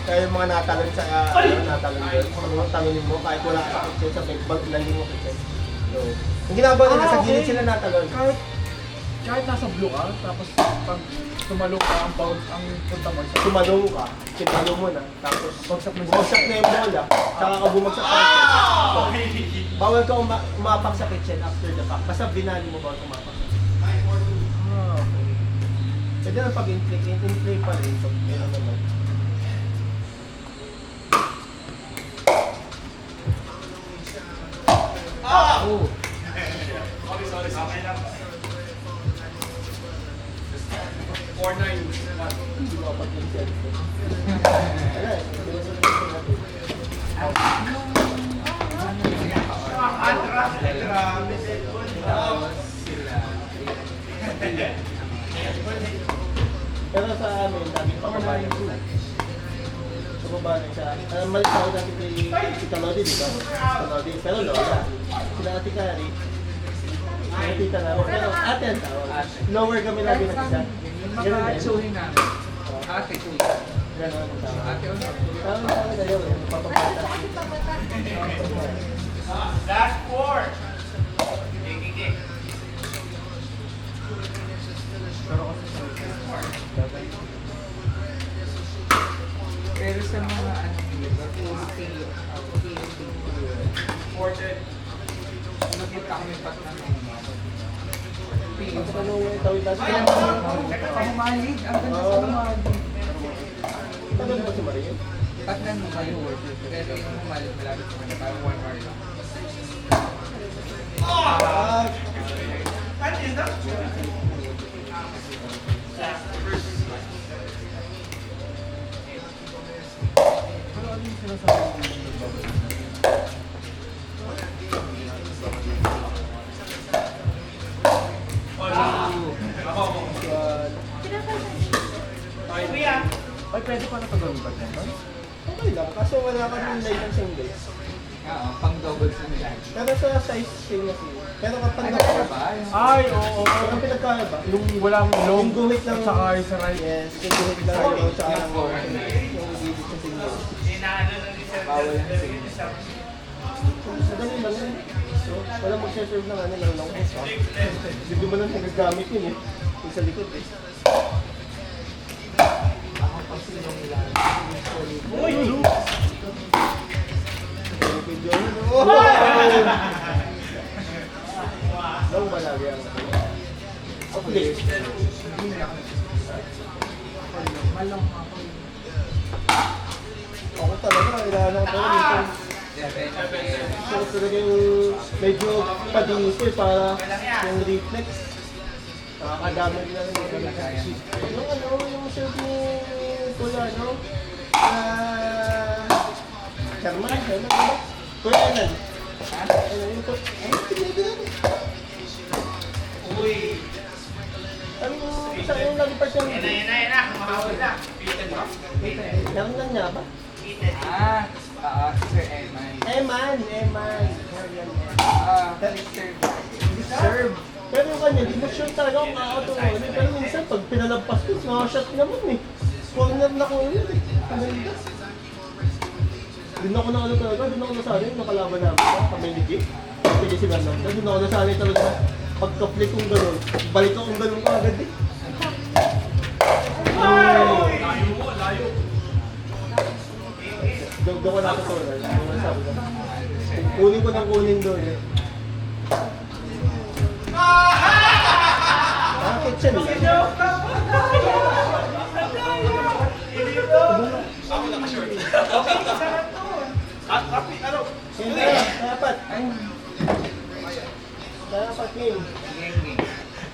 Kaya yung mga natalon sa natalon doon, pag mga talunin mo, kahit wala ka sa kitchen, sa big bag, lalim mo kitchen. So, yung ginagawa nila, sa gilid sila natalon. Kahit nasa blue ka, tapos pag tumalong ka, ang bounce, ang punta mo sa Tumalong ka, kinalo mo na, tapos bagsak mo bumagsak na yung bola, tsaka ka bumagsak sa kitchen. So, bawal ka umapak sa kitchen after the fact. Basta binali mo bawal umapak. Ah, okay. Pwede na pag-in-play pa rin. So, meron naman. Oh. Hindi mo pag-in-play. Wala eh. Pero sa amin, dami pa kabayan sila. Sa baba na siya. Malis ako dati si Kalodi, di ba? Kalodi. Pero Lola. Sila Ate Kari. Sila tita namin. Pero ate ang tawag. Lower kami lagi na isa. Ganun din. Suhin namin. Ate, suhin. Ganun ang tawag. Ate, ano? Tawag kayo eh. Papapata. Last four. Pero sa mga ano nila, nakita kami pat na Tapos ano yung tawid natin? Pahumalig, ang ganda sa humalig. Tagal mo si Maria? Patnan mo kayo workers, pero yung humalig malapit sa kanya, parang 1 hour lang. Ah! Pero ano yung sinasabi mo? Ay, pwede pa na pag-gawin ba dyan? Okay lang, kaso wala kami license yung days. Oo, pang double sa nila. Pero sa size same na siya. Pero kapag Ano nakaya ba? Ay, oo. ang pinagkaya ba? Yung walang Yung long guhit lang. at saka yung sa right. Yes, yung guhit lang yung tsaka Yung four. yung gilid sa single. Bawal ang single. Madali lang yun. So, walang mag-serve ng ano lang long hose ha. Hindi mo lang nagagamit yun eh. Yung sa likod eh. Ako kasi yung ilan. Uy! Video yun. Oh! Long ba lagi ang okay. Hindi ako. Malong ako. Ako talaga, kailangan ko talaga minsan. So talaga yung medyo padito eh, para yung reflex. Nakakadami na rin yung ano, yung serve ni Kuya, ano? Sherman, ano? Kuya, ano? Ano yung po? Ano pinili natin? Uy. Ano saan yung nag-part yung Yan na. Mahawal na. Meron lang niya ba? Sir Eman. Eman. Sir. Serve. Pero yung kanya, di mo sure talaga kung kakatuwa. Pero minsan, pag pinalagpas ko, mga shot naman eh. Corner na ko yun eh. Kananda. Doon ako na ano talaga, doon ako nasanay yung nakalaban namin sa Kamiligit. Pwede si Gananda, doon ako nasanay talaga. Pagka-flick kong gano'n, balik akong gano'n ka agad eh. Layo. Doon ko na ito na, yung nasabi ko. Kunin ko ng kunin doon eh. Kitchen lang. Ako naka-short. Okay, sarap to. Hindi, dapat. Dapat yun.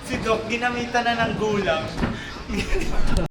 Si Doc ginamitan na ng gulang.